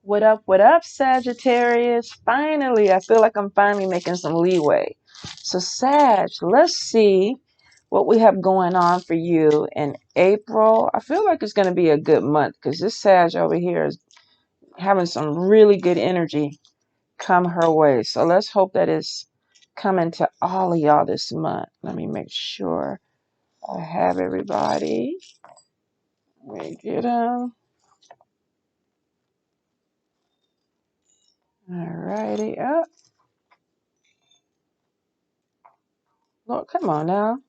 What up, Sagittarius? Finally, I feel like I'm finally making some leeway. So, Sag, let's see what we have going on for you in April. I feel like it's going to be a good month because this Sag over here is having some really good energy come her way. So, let's hope that it's coming to all of y'all this month. Let me make sure I have everybody. Let me get them. Alrighty, up. Lord, come on now.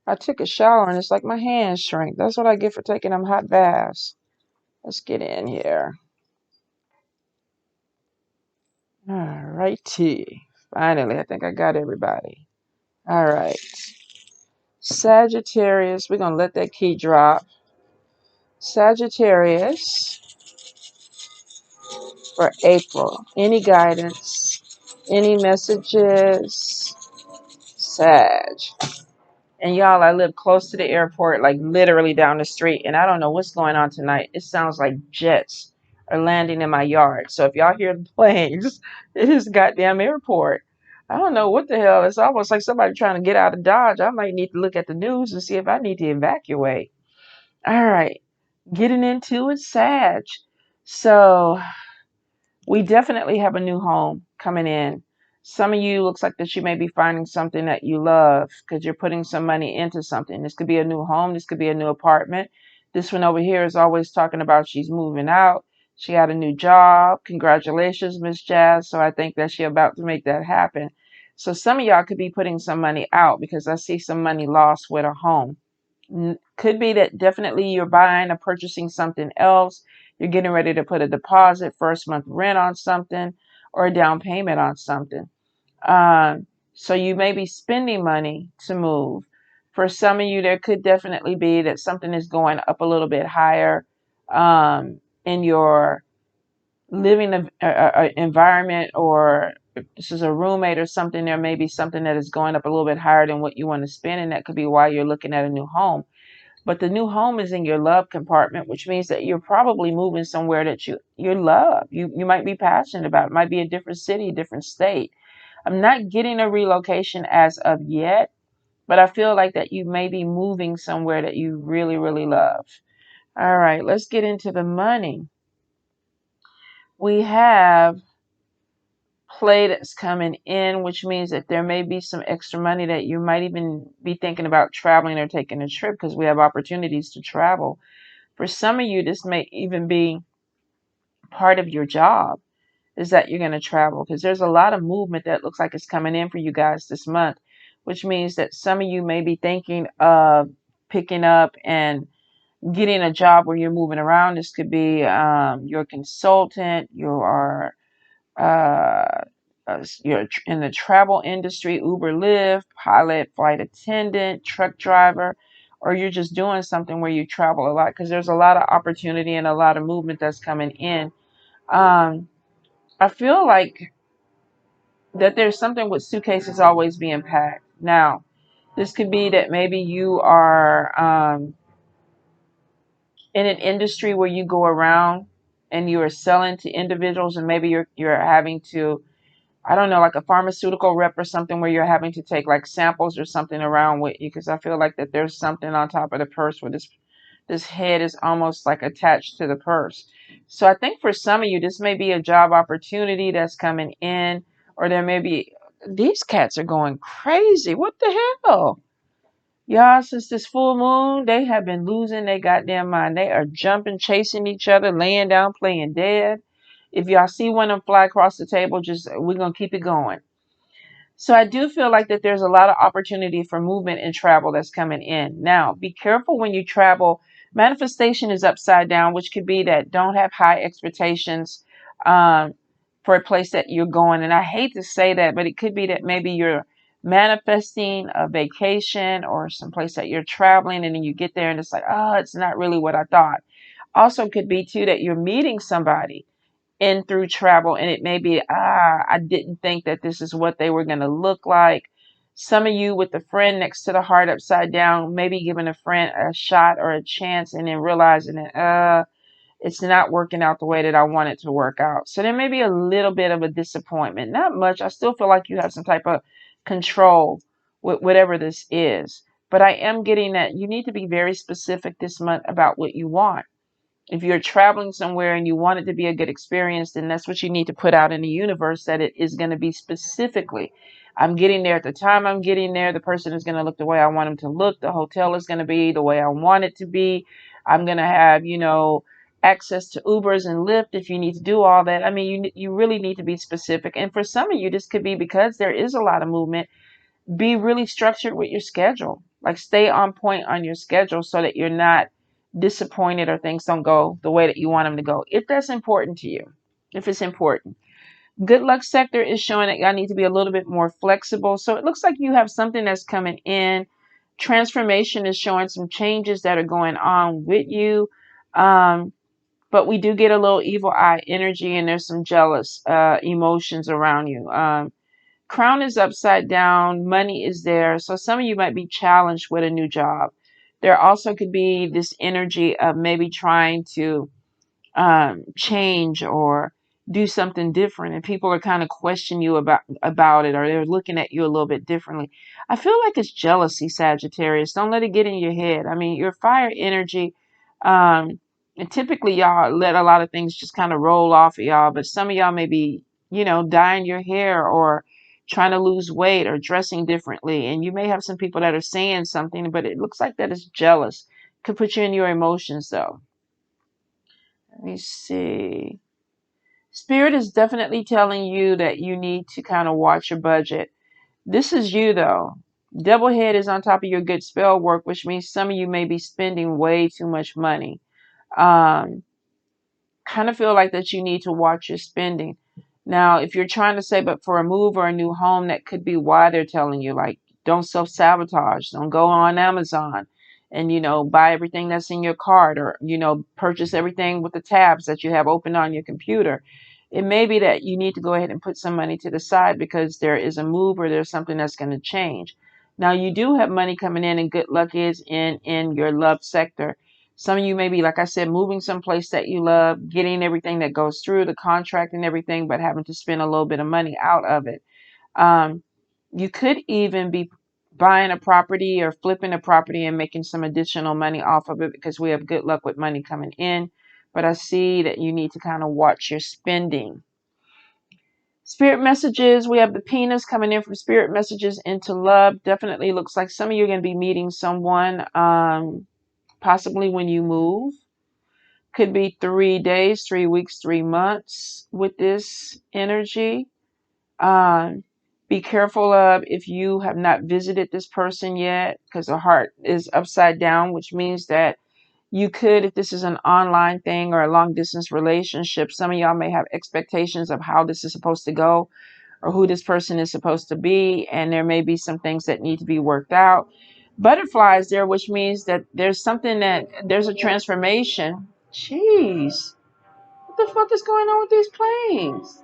I took a shower and it's like my hands shrank. That's what I get for taking them hot baths. Let's get in here. Alrighty. Finally, I think I got everybody. All right. Sagittarius, we're going to let that key drop. Sagittarius for April. Any guidance? Any messages? Sag. And y'all, I live close to the airport, like literally down the street. And I don't know what's going on tonight. It sounds like jets are landing in my yard. So if y'all hear the planes, it is goddamn airport. I don't know what the hell. It's almost like somebody trying to get out of Dodge. I might need to look at the news and see if I need to evacuate. All right. Getting into it, Sag. So we definitely have a new home coming in. Some of you looks like that you may be finding something that you love because you're putting some money into something. This could be a new home. This could be a new apartment. This one over here is always talking about she's moving out. She got a new job. Congratulations, Miss Jazz. So I think that she's about to make that happen. So some of y'all could be putting some money out because I see some money lost with a home. Could be that definitely you're buying or purchasing something else. You're getting ready to put a deposit, first month rent on something, or a down payment on something. So you may be spending money to move. For some of you, there could definitely be that something is going up a little bit higher in your living environment, or if this is a roommate or something, there may be something that is going up a little bit higher than what you want to spend, and that could be why you're looking at a new home. But the new home is in your love compartment, which means that you're probably moving somewhere that you love. You might be passionate about. It might be a different city, a different state. I'm not getting a relocation as of yet, but I feel like that you may be moving somewhere that you really, really love. All right, let's get into the money. We have play that's coming in, which means that there may be some extra money that you might even be thinking about traveling or taking a trip because we have opportunities to travel. For some of you, this may even be part of your job, is that you're going to travel because there's a lot of movement that looks like it's coming in for you guys this month, which means that some of you may be thinking of picking up and getting a job where you're moving around. This could be you're a consultant, uh, you're in the travel industry, Uber, Lyft, pilot, flight attendant, truck driver, or you're just doing something where you travel a lot because there's a lot of opportunity and a lot of movement that's coming in. I feel like that there's something with suitcases always being packed. Now, this could be that maybe you are in an industry where you go around and you are selling to individuals, and maybe you're having to, I don't know, like a pharmaceutical rep or something where you're having to take like samples or something around with you, because I feel like that there's something on top of the purse where this head is almost like attached to the purse. So I think for some of you, this may be a job opportunity that's coming in, or there may be, these cats are going crazy. What the hell? Y'all, since this full moon, they have been losing their goddamn mind. They are jumping, chasing each other, laying down, playing dead. If y'all see one of them fly across the table, just we're gonna keep it going. So I do feel like that there's a lot of opportunity for movement and travel that's coming in. Now, be careful when you travel. Manifestation is upside down, which could be that don't have high expectations um, for a place that you're going. And I hate to say that, but it could be that maybe you're manifesting a vacation or some place that you're traveling, and then you get there and it's like, oh, it's not really what I thought. Also could be too that you're meeting somebody in through travel, and it may be, I didn't think that this is what they were going to look like. Some of you with the friend next to the heart upside down, maybe giving a friend a shot or a chance and then realizing that it's not working out the way that I want it to work out. So there may be a little bit of a disappointment. Not much. I still feel like you have some type of control with whatever this is. But I am getting that you need to be very specific this month about what you want. If you're traveling somewhere and you want it to be a good experience, then that's what you need to put out in the universe, that it is going to be specifically. I'm getting there at the time I'm getting there. The person is going to look the way I want them to look. The hotel is going to be the way I want it to be. I'm going to have, access to Ubers and Lyft if you need to do all that. I mean, you really need to be specific. And for some of you, this could be because there is a lot of movement. Be really structured with your schedule. Like stay on point on your schedule so that you're not disappointed or things don't go the way that you want them to go. If that's important to you, if it's important. Good luck sector is showing that y'all need to be a little bit more flexible. So it looks like you have something that's coming in. Transformation is showing some changes that are going on with you. But we do get a little evil eye energy, and there's some jealous emotions around you. Crown is upside down. Money is there. So some of you might be challenged with a new job. There also could be this energy of maybe trying to change or do something different, and people are kind of questioning you about it, or they're looking at you a little bit differently. I feel like it's jealousy, Sagittarius. Don't let it get in your head. I mean, your fire energy, and typically y'all let a lot of things just kind of roll off of y'all, but some of y'all may be, dyeing your hair or trying to lose weight or dressing differently, and you may have some people that are saying something, but it looks like that is jealous. Could put you in your emotions though. Let me see. Spirit is definitely telling you that you need to kind of watch your budget. This is you though. Double head is on top of your good spell work, which means some of you may be spending way too much money. Um, Kind of feel like that you need to watch your spending. Now, if you're trying to save up for a move or a new home, that could be why they're telling you, like, don't self-sabotage. Don't go on Amazon and, buy everything that's in your cart, or, purchase everything with the tabs that you have open on your computer. It may be that you need to go ahead and put some money to the side because there is a move or there's something that's going to change. Now, you do have money coming in, and good luck is in your love sector. Some of you may be, like I said, moving someplace that you love, getting everything that goes through the contract and everything, but having to spend a little bit of money out of it. Um, you could even be buying a property or flipping a property and making some additional money off of it, because we have good luck with money coming in. But I see that you need to kind of watch your spending. Spirit messages, we have the penis coming in from spirit messages into love. Definitely looks like some of you are going to be meeting someone, possibly when you move. Could be 3 days, 3 weeks, 3 months with this energy. Be careful of if you have not visited this person yet, because the heart is upside down, which means that you could, if this is an online thing or a long distance relationship, some of y'all may have expectations of how this is supposed to go or who this person is supposed to be, and there may be some things that need to be worked out. Butterflies there, which means that there's a transformation. Jeez, what the fuck is going on with these planes?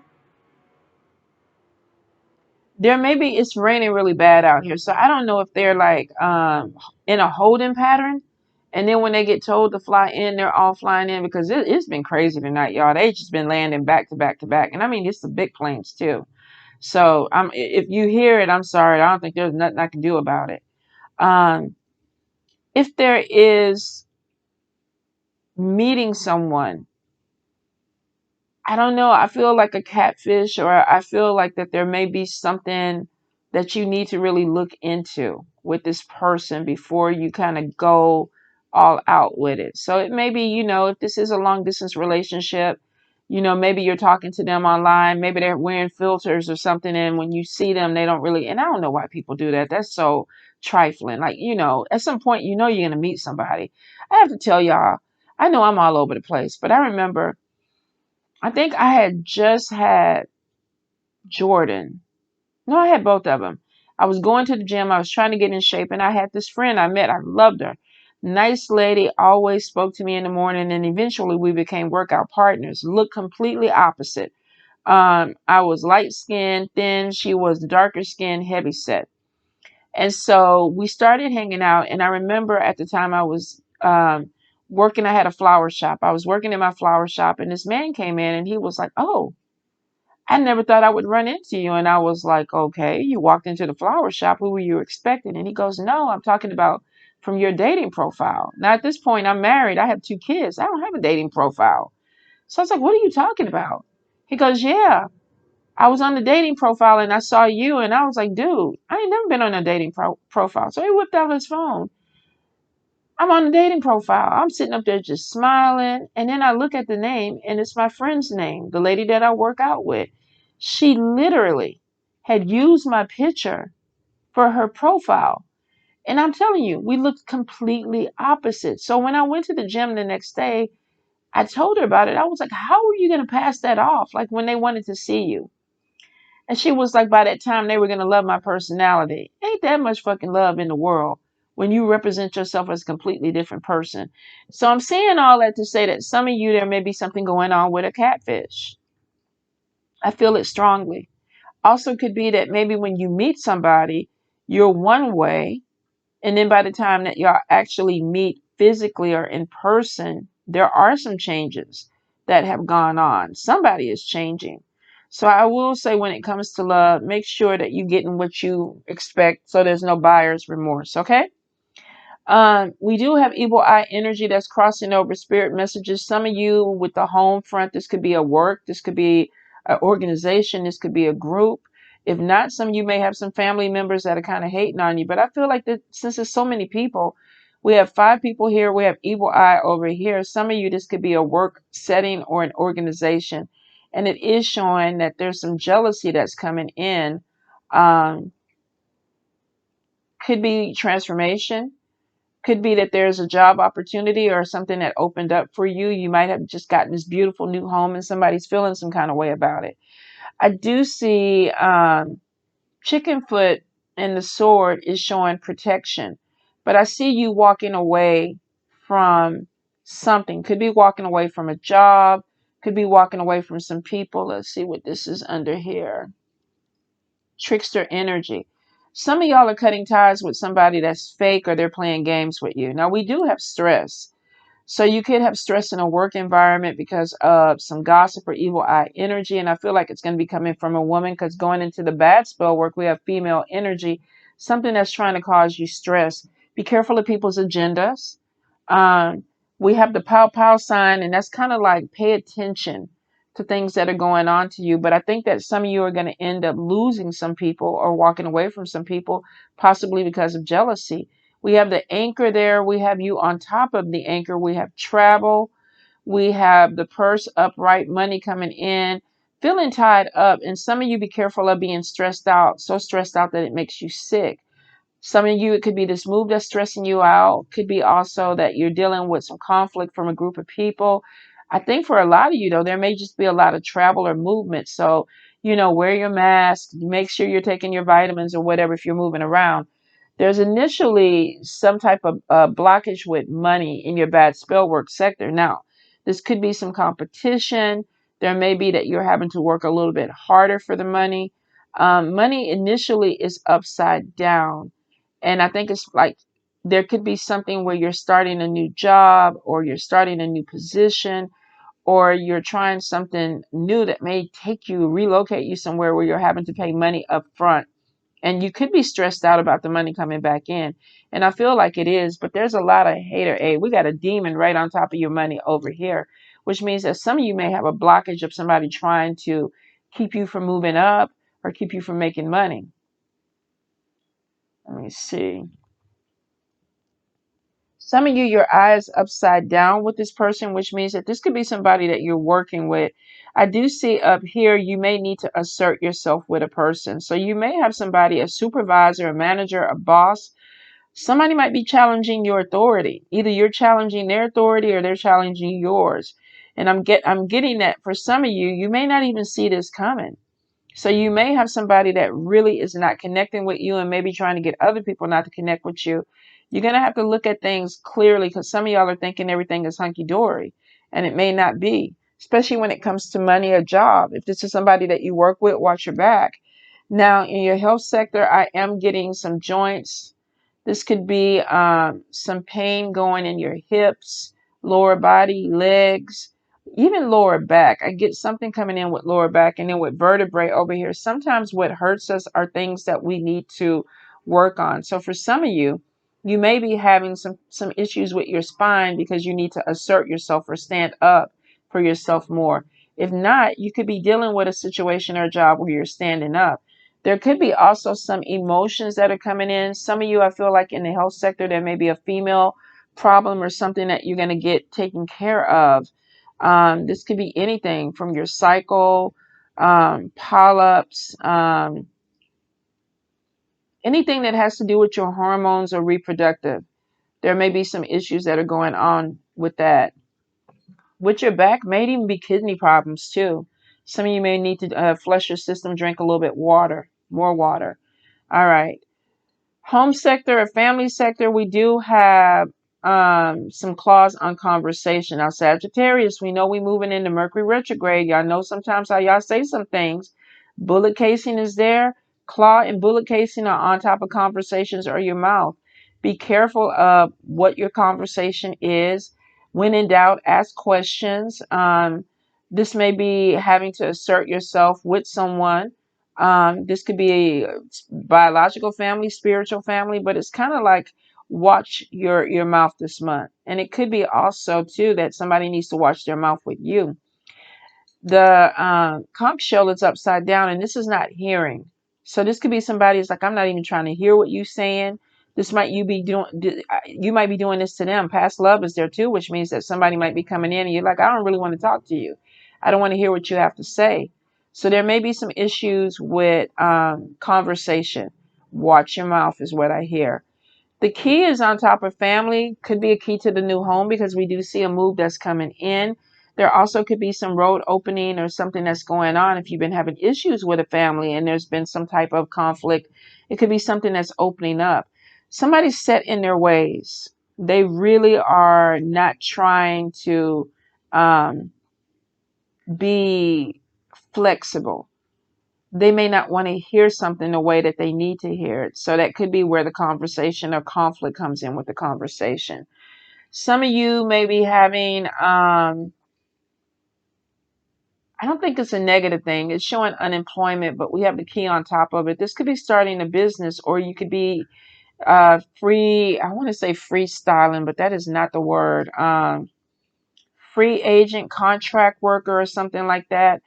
There may be, it's raining really bad out here, so I don't know if they're like in a holding pattern, and then when they get told to fly in, they're all flying in, because it's been crazy tonight, y'all. They just been landing back to back to back, and I mean it's the big planes too. So if you hear it, I'm sorry. I don't think there's nothing I can do about it. Um, if there is meeting someone, I don't know. I feel like a catfish, or I feel like that there may be something that you need to really look into with this person before you kind of go all out with it. So it may be, if this is a long distance relationship, maybe you're talking to them online, maybe they're wearing filters or something, and when you see them, they don't really, and I don't know why people do that. That's so trifling. Like, at some point, you're going to meet somebody. I have to tell y'all, I know I'm all over the place, but I remember, I think I had just had Jordan. No, I had both of them. I was going to the gym. I was trying to get in shape, and I had this friend I met. I loved her. Nice lady, always spoke to me in the morning, and eventually we became workout partners. Looked completely opposite. I was light skinned, thin. She was darker skinned, heavy set. And so we started hanging out, and I remember at the time I was working. I had a flower shop. I was working in my flower shop, and this man came in and he was like, "Oh, I never thought I would run into you." And I was like, "Okay, you walked into the flower shop. Who were you expecting?" And he goes, "No, I'm talking about from your dating profile." Now, at this point, I'm married. I have 2 kids. I don't have a dating profile. So I was like, "What are you talking about?" He goes, "Yeah, I was on the dating profile and I saw you." And I was like, "Dude, I ain't never been on a dating profile." So he whipped out his phone. I'm on the dating profile. I'm sitting up there just smiling. And then I look at the name and it's my friend's name, the lady that I work out with. She literally had used my picture for her profile. And I'm telling you, we looked completely opposite. So when I went to the gym the next day, I told her about it. I was like, "How are you going to pass that off? Like when they wanted to see you." And she was like, by that time, they were going to love my personality. Ain't that much fucking love in the world when you represent yourself as a completely different person. So I'm saying all that to say that some of you, there may be something going on with a catfish. I feel it strongly. Also, could be that maybe when you meet somebody, you're one way. And then by the time that y'all actually meet physically or in person, there are some changes that have gone on. Somebody is changing. So I will say when it comes to love, make sure that you're getting what you expect so there's no buyer's remorse, okay? We do have evil eye energy that's crossing over spirit messages. Some of you with the home front, this could be a work, this could be an organization, this could be a group. If not, some of you may have some family members that are kind of hating on you. But I feel like that since there's so many people, we have 5 people here, we have evil eye over here. Some of you, this could be a work setting or an organization. And it is showing that there's some jealousy that's coming in. Um, could be transformation, could be that there's a job opportunity or something that opened up for you. You might have just gotten this beautiful new home and somebody's feeling some kind of way about it. I do see chicken foot and the sword is showing protection, but I see you walking away from something. Could be walking away from a job, could be walking away from some people. Let's see what this is under here. Trickster energy. Some of y'all are cutting ties with somebody that's fake or they're playing games with you. Now, we do have stress. So you could have stress in a work environment because of some gossip or evil eye energy. And I feel like it's going to be coming from a woman because going into the bad spell work, we have female energy, something that's trying to cause you stress. Be careful of people's agendas. Um, we have the pow pow sign, and that's kind of like pay attention to things that are going on to you. But I think that some of you are going to end up losing some people or walking away from some people, possibly because of jealousy. We have the anchor there. We have you on top of the anchor. We have travel. We have the purse upright, money coming in, feeling tied up. And some of you be careful of being stressed out, so stressed out that it makes you sick. Some of you, it could be this move that's stressing you out. Could be also that you're dealing with some conflict from a group of people. I think for a lot of you, though, there may just be a lot of travel or movement. So, wear your mask, make sure you're taking your vitamins or whatever if you're moving around. There's initially some type of blockage with money in your bad spell work sector. Now, this could be some competition. There may be that you're having to work a little bit harder for the money. Money initially is upside down. And I think it's like there could be something where you're starting a new job or you're starting a new position or you're trying something new that may take you, relocate you somewhere where you're having to pay money up front. And you could be stressed out about the money coming back in. And I feel like it is, but there's a lot of hater aid. We got a demon right on top of your money over here, which means that some of you may have a blockage of somebody trying to keep you from moving up or keep you from making money. Let me see. Some of you, your eyes upside down with this person, which means that this could be somebody that you're working with. I do see up here, you may need to assert yourself with a person. So you may have somebody, a supervisor, a manager, a boss. Somebody might be challenging your authority. Either you're challenging their authority or they're challenging yours. And I'm getting that for some of you, you may not even see this coming. So you may have somebody that really is not connecting with you and maybe trying to get other people not to connect with you. You're going to have to look at things clearly because some of y'all are thinking everything is hunky-dory and it may not be, especially when it comes to money or job. If this is somebody that you work with, watch your back. Now, in your health sector, I am getting some joints. This could be some pain going in your hips lower body, legs, even lower back. I get something coming in with lower back, and then with vertebrae over here. Sometimes what hurts us are things that we need to work on. So for some of you, you may be having some issues with your spine because you need to assert yourself or stand up for yourself more. If not, you could be dealing with a situation or a job where you're standing up. There could be also some emotions that are coming in. Some of you, I feel like in the health sector, there may be a female problem or something that you're going to get taken care of. This could be anything from your cycle, polyps, anything that has to do with your hormones or reproductive. There may be some issues that are going on with that. With your back, may even be kidney problems too. Some of you may need to flush your system, drink a little bit water, more water. All right. Home sector or family sector, we do have some clause on conversation. Now, Sagittarius, we know we moving into Mercury retrograde. Y'all know sometimes how y'all say some things. Bullet casing is there. Claw and bullet casing are on top of conversations or your mouth. Be careful of what your conversation is. When in doubt, ask questions. This may be having to assert yourself with someone. This could be a biological family, spiritual family, but it's kind of like watch your mouth this month. And it could be also too that somebody needs to watch their mouth with you. The conch shell is upside down, and this is not hearing. So this could be somebody who's like, I'm not even trying to hear what you're saying. This might you might be doing this to them. Past love is there too, which means that somebody might be coming in and you're like, I don't really want to talk to you. I don't want to hear what you have to say. So there may be some issues with conversation. Watch your mouth is what I hear. The key is on top of family. Could be a key to the new home because we do see a move that's coming in. There also could be some road opening or something that's going on. If you've been having issues with a family and there's been some type of conflict, it could be something that's opening up. Somebody's set in their ways. They really are not trying to um, be flexible. They may not want to hear something the way that they need to hear it. So that could be where the conversation or conflict comes in with the conversation. Some of you may be having, I don't think it's a negative thing. It's showing unemployment, but we have the key on top of it. This could be starting a business, or you could be I want to say freestyling, but that is not the word. Free agent, contract worker, or something like that,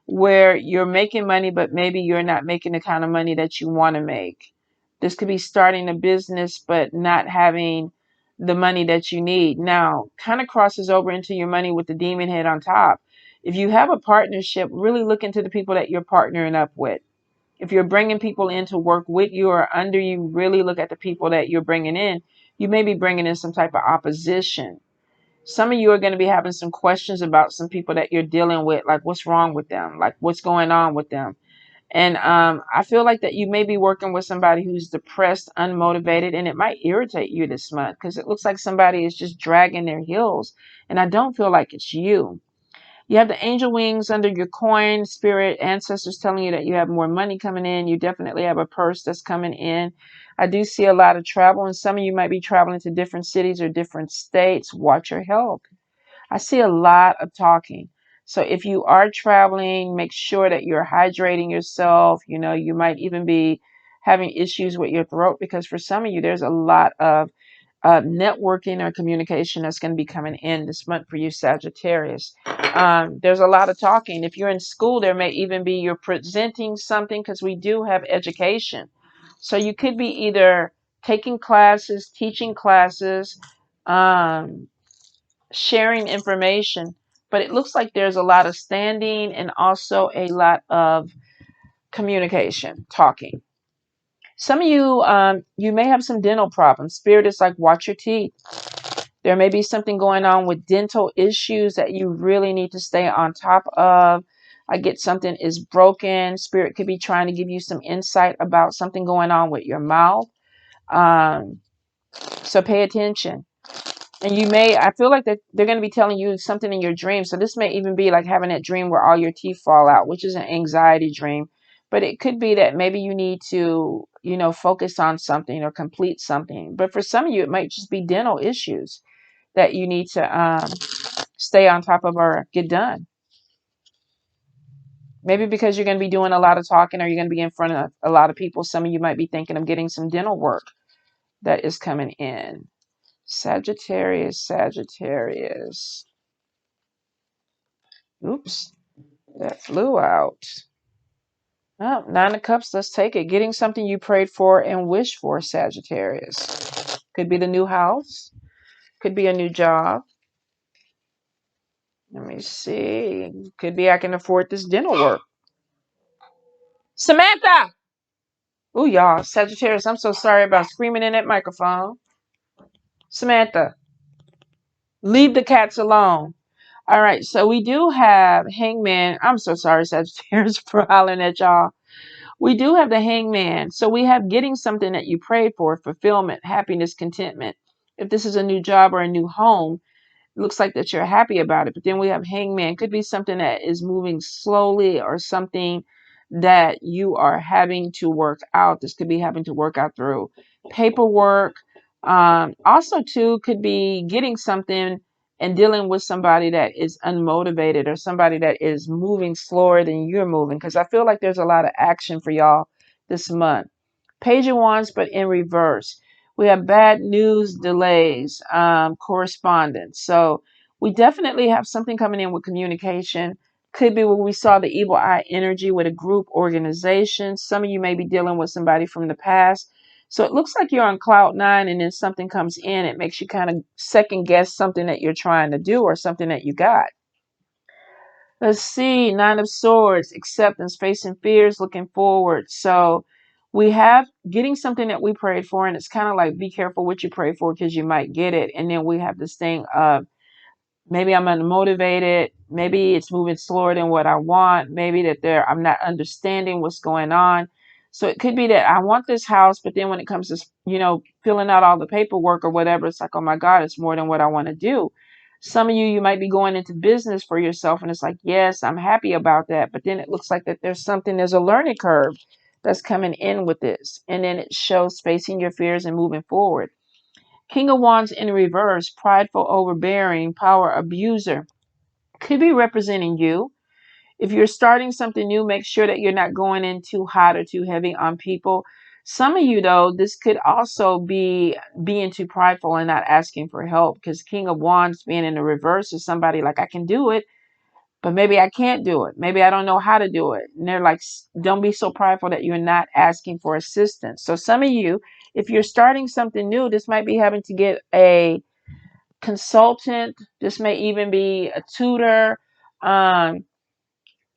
where you're making money, but maybe you're not making the kind of money that you want to make. This could be starting a business, but not having the money that you need. Now, kind of crosses over into your money with the demon head on top. If you have a partnership, really look into the people that you're partnering up with. If you're bringing people in to work with you or under you, really look at the people that you're bringing in. You may be bringing in some type of opposition. Some of you are going to be having some questions about some people that you're dealing with, like what's wrong with them, like what's going on with them. And I feel like that you may be working with somebody who's depressed, unmotivated, and it might irritate you this month because it looks like somebody is just dragging their heels. And I don't feel like it's you. You have the angel wings under your coin, spirit, ancestors telling you that you have more money coming in. You definitely have a purse that's coming in. I do see a lot of travel, and some of you might be traveling to different cities or different states. Watch your health. I see a lot of talking. So if you are traveling, make sure that you're hydrating yourself. You know, you might even be having issues with your throat because for some of you, there's a lot of networking or communication that's going to be coming in this month for you, Sagittarius. There's a lot of talking. If you're in school, there may even be you're presenting something because we do have education. So you could be either taking classes, teaching classes, um, sharing information, but it looks like there's a lot of standing and also a lot of communication, talking. Some of you, you may have some dental problems. Spirit is like, watch your teeth. There may be something going on with dental issues that you really need to stay on top of. I get something is broken. Spirit could be trying to give you some insight about something going on with your mouth. Um, so pay attention. And you may, I feel like they're going to be telling you something in your dream. So this may even be like having that dream where all your teeth fall out, which is an anxiety dream. But it could be that maybe you need to, focus on something or complete something. But for some of you, it might just be dental issues. that you need to stay on top of or get done. Maybe because you're going to be doing a lot of talking, or you're going to be in front of a lot of people. Some of you might be thinking of getting some dental work that is coming in. Sagittarius, Sagittarius. Oops, that flew out. Oh, Nine of Cups, let's take it. Getting something you prayed for and wished for, Sagittarius. Could be the new house. Could be a new job. Let me see. Could be I can afford this dental work. Samantha! Oh, y'all. Sagittarius, I'm so sorry about screaming in that microphone. Samantha, leave the cats alone. All right, so we do have Hangman. I'm so sorry, Sagittarius, for hollering at y'all. We do have the Hangman. So we have getting something that you prayed for, fulfillment, happiness, contentment. If this is a new job or a new home, it looks like that you're happy about it. But then we have Hangman. Could be something that is moving slowly, or something that you are having to work out. This could be having to work out through paperwork. Also, too, could be getting something and dealing with somebody that is unmotivated, or somebody that is moving slower than you're moving. Because I feel like there's a lot of action for y'all this month. Page of Wands, but in reverse. We have bad news, delays, correspondence. So we definitely have something coming in with communication. Could be where we saw the evil eye energy with a group organization. Some of you may be dealing with somebody from the past. So it looks like you're on cloud nine, and then something comes in. It makes you kind of second guess something that you're trying to do, or something that you got. Let's see. Nine of Swords, acceptance, facing fears, looking forward. So we have getting something that we prayed for, and it's kind of like, be careful what you pray for, because you might get it. And then we have this thing of, maybe I'm unmotivated. Maybe it's moving slower than what I want. Maybe that I'm not understanding what's going on. So it could be that I want this house, but then when it comes to, filling out all the paperwork or whatever, it's like, oh my God, it's more than what I want to do. Some of you might be going into business for yourself, and it's like, yes, I'm happy about that. But then it looks like that there's a learning curve that's coming in with this. And then it shows facing your fears and moving forward. King of Wands in reverse, prideful, overbearing, power abuser, could be representing you. If you're starting something new, make sure that you're not going in too hot or too heavy on people. Some of you, though, this could also be being too prideful and not asking for help, because King of Wands being in the reverse is somebody like, I can do it, but maybe I can't do it. Maybe I don't know how to do it. And they're like, don't be so prideful that you're not asking for assistance. So some of you, if you're starting something new, this might be having to get a consultant. This may even be a tutor.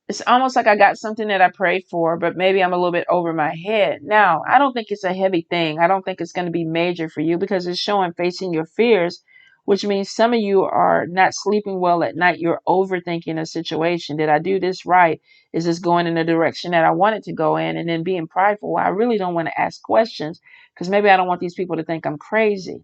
It's almost like I got something that I prayed for, but maybe I'm a little bit over my head. Now, I don't think it's a heavy thing. I don't think it's going to be major for you, because it's showing facing your fears, which means some of you are not sleeping well at night. You're overthinking a situation. Did I do this right? Is this going in the direction that I want it to go in? And then being prideful. Well, I really don't want to ask questions, because maybe I don't want these people to think I'm crazy,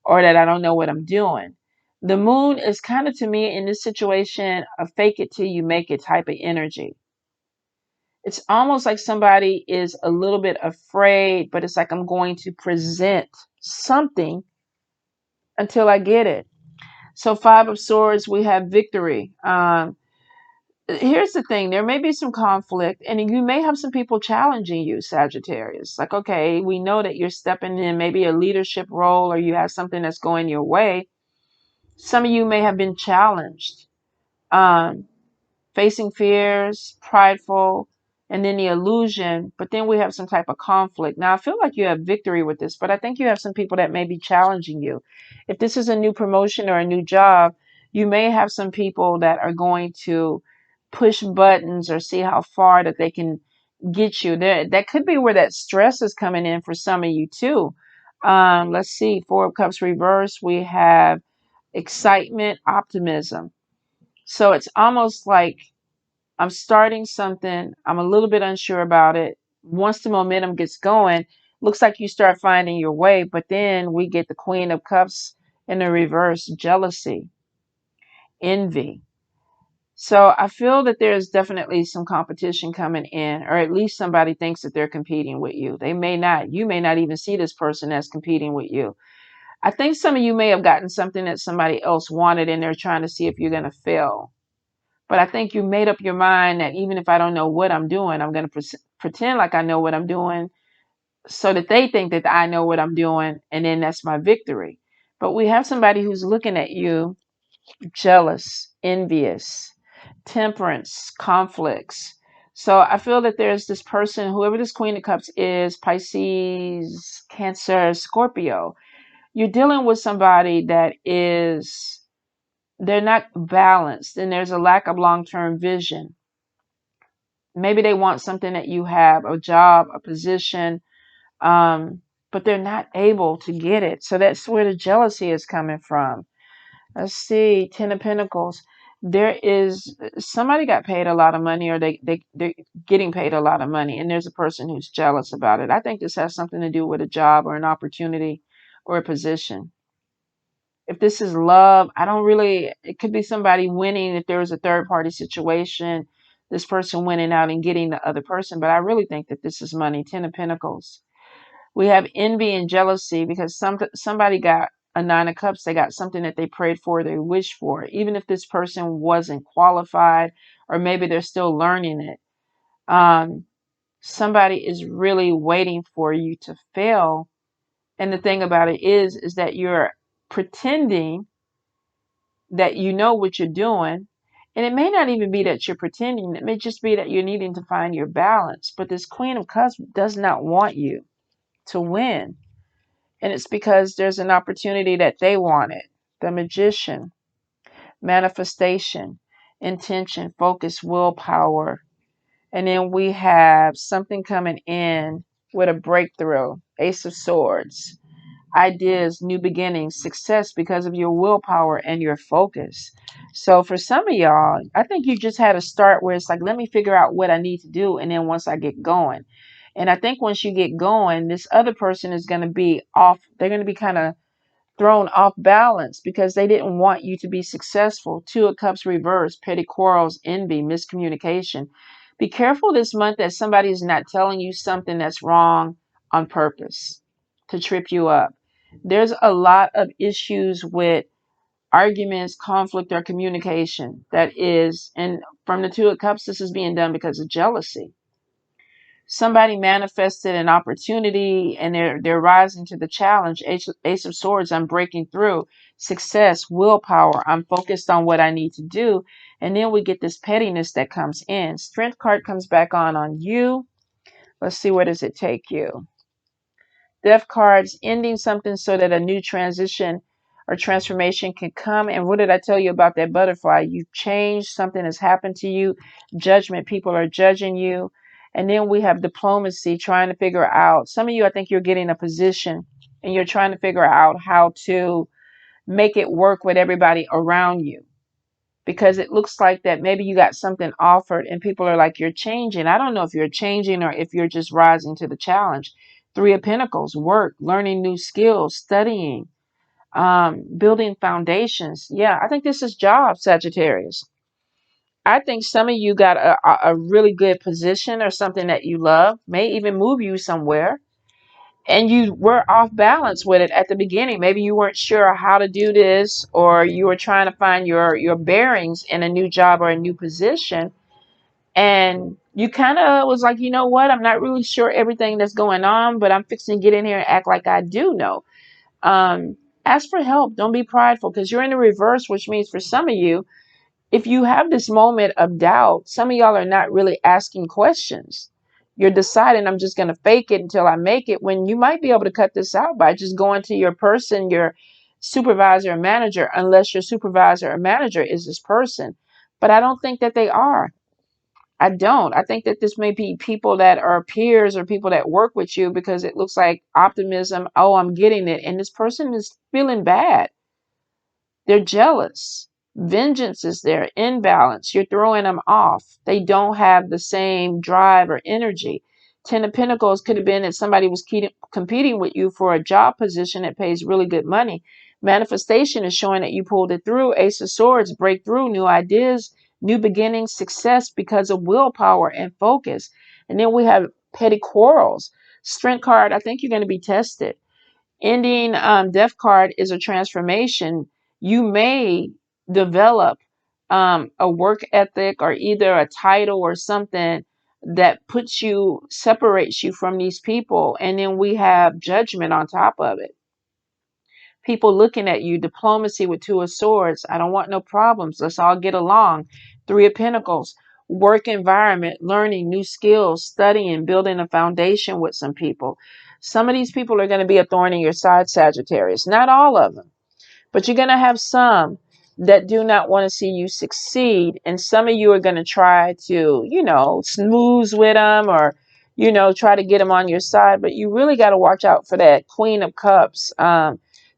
or that I don't know what I'm doing. The moon is kind of, to me, in this situation, a fake it till you make it type of energy. It's almost like somebody is a little bit afraid, but it's like, I'm going to present something until I get it. So Five of Swords, we have victory. Here's the thing. There may be some conflict, and you may have some people challenging you, Sagittarius. Like, okay, we know that you're stepping in maybe a leadership role, or you have something that's going your way. Some of you may have been challenged, facing fears, prideful, and then the illusion. But then we have some type of conflict. Now, I feel like you have victory with this, but I think you have some people that may be challenging you. If this is a new promotion or a new job, you may have some people that are going to push buttons or see how far that they can get you. That could be where that stress is coming in for some of you too. Let's see, Four of Cups reverse. We have excitement, optimism. So it's almost like, I'm starting something, I'm a little bit unsure about it. Once the momentum gets going, looks like you start finding your way. But then we get the Queen of Cups in the reverse, jealousy, envy. So I feel that there's definitely some competition coming in, or at least somebody thinks that they're competing with you. They may not. You may not even see this person as competing with you. I think some of you may have gotten something that somebody else wanted and they're trying to see if you're going to fail. But I think you made up your mind that even if I don't know what I'm doing, I'm going to pretend like I know what I'm doing so that they think that I know what I'm doing. And then that's my victory. But we have somebody who's looking at you jealous, envious, temperance, conflicts. So I feel that there's this person, whoever this Queen of Cups is, Pisces, Cancer, Scorpio. You're dealing with somebody that is, they're not balanced and there's a lack of long-term vision. Maybe they want something that you have, a job, a position, but they're not able to get it. So that's where the jealousy is coming from. Let's see, Ten of Pentacles. There is somebody got paid a lot of money, or they're getting paid a lot of money, and there's a person who's jealous about it. I think this has something to do with a job or an opportunity or a position. If this is love, I don't really, it could be somebody winning if there was a third party situation, this person winning out and getting the other person. But I really think that this is money. Ten of Pentacles. We have envy and jealousy because somebody got a Nine of Cups. They got something that they prayed for, they wished for, even if this person wasn't qualified or maybe they're still learning it. Somebody is really waiting for you to fail. And the thing about it is that you're pretending that you know what you're doing. And it may not even be that you're pretending. It may just be that you're needing to find your balance. But this Queen of Cups does not want you to win. And it's because there's an opportunity that they wanted. The Magician, manifestation, intention, focus, willpower. And then we have something coming in with a breakthrough. Ace of Swords. Ideas, new beginnings, success because of your willpower and your focus. So for some of y'all, I think you just had a start where it's like, let me figure out what I need to do. And then once I get going, and I think once you get going, this other person is going to be off. They're going to be kind of thrown off balance because they didn't want you to be successful. Two of Cups reverse, petty quarrels, envy, miscommunication. Be careful this month that somebody is not telling you something that's wrong on purpose to trip you up. There's a lot of issues with arguments, conflict, or communication that is, and from the Two of Cups, this is being done because of jealousy. Somebody manifested an opportunity and they're rising to the challenge. Ace of Swords, I'm breaking through. Success, willpower, I'm focused on what I need to do. And then we get this pettiness that comes in. Strength card comes back on you. Let's see, where does it take you? Death cards, ending something so that a new transition or transformation can come. And what did I tell you about that butterfly? You've changed, something has happened to you. Judgment, people are judging you. And then we have diplomacy, trying to figure out, some of you, I think you're getting a position and you're trying to figure out how to make it work with everybody around you. Because it looks like that maybe you got something offered and people are like, you're changing. I don't know if you're changing or if you're just rising to the challenge. Three of Pentacles, work, learning new skills, studying, building foundations. Yeah, I think this is job, Sagittarius. I think some of you got a really good position or something that you love, may even move you somewhere. And you were off balance with it at the beginning. Maybe you weren't sure how to do this, or you were trying to find your bearings in a new job or a new position. And you kind of was like, you know what? I'm not really sure everything that's going on, but I'm fixing to get in here and act like I do know. Ask for help. Don't be prideful, because you're in the reverse, which means for some of you, if you have this moment of doubt, some of y'all are not really asking questions. You're deciding, I'm just going to fake it until I make it, when you might be able to cut this out by just going to your person, your supervisor or manager, unless your supervisor or manager is this person. But I don't think that they are. I don't. I think that this may be people that are peers or people that work with you, because it looks like optimism. Oh, I'm getting it. And this person is feeling bad. They're jealous. Vengeance is there. Imbalance. You're throwing them off. They don't have the same drive or energy. Ten of Pentacles could have been that somebody was competing with you for a job position that pays really good money. Manifestation is showing that you pulled it through. Ace of Swords, breakthrough, new ideas, new beginnings, success because of willpower and focus. And then we have petty quarrels. Strength card, I think you're going to be tested. Ending death card is a transformation. You may develop a work ethic or either a title or something that puts you, separates you from these people. And then we have judgment on top of it. People looking at you, diplomacy with two of swords. I don't want no problems. Let's all get along. Three of pentacles, work environment, learning new skills, studying, building a foundation with some people. Some of these people are going to be a thorn in your side, Sagittarius. Not all of them. But you're going to have some that do not want to see you succeed. And some of you are going to try to, smooth with them or, try to get them on your side. But you really got to watch out for that Queen of Cups,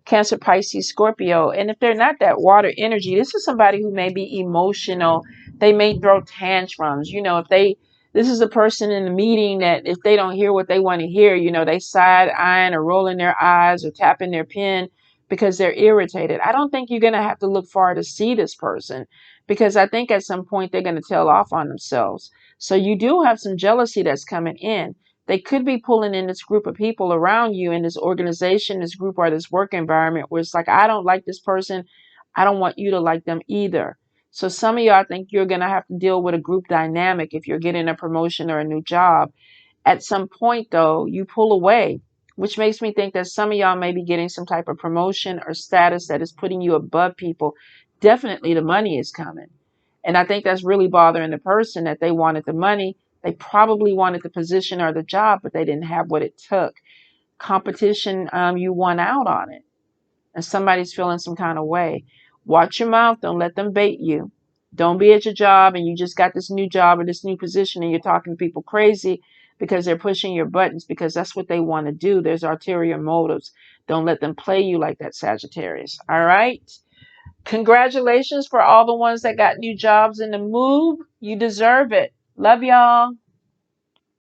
Cancer, Pisces, Scorpio. And if they're not that water energy, this is somebody who may be emotional. They may throw tantrums. This is a person in the meeting that if they don't hear what they want to hear, they side eyeing or rolling their eyes or tapping their pen because they're irritated. I don't think you're going to have to look far to see this person because I think at some point they're going to tail off on themselves. So you do have some jealousy that's coming in. They could be pulling in this group of people around you in this organization, this group, or this work environment where it's like, I don't like this person. I don't want you to like them either. So some of y'all, I think you're going to have to deal with a group dynamic if you're getting a promotion or a new job. At some point, though, you pull away, which makes me think that some of y'all may be getting some type of promotion or status that is putting you above people. Definitely the money is coming. And I think that's really bothering the person that they wanted the money. They probably wanted the position or the job, but they didn't have what it took. Competition, you won out on it. And somebody's feeling some kind of way. Watch your mouth. Don't let them bait you. Don't be at your job and you just got this new job or this new position and you're talking to people crazy because they're pushing your buttons because that's what they want to do. There's ulterior motives. Don't let them play you like that, Sagittarius. All right? Congratulations for all the ones that got new jobs in the move. You deserve it. Love y'all.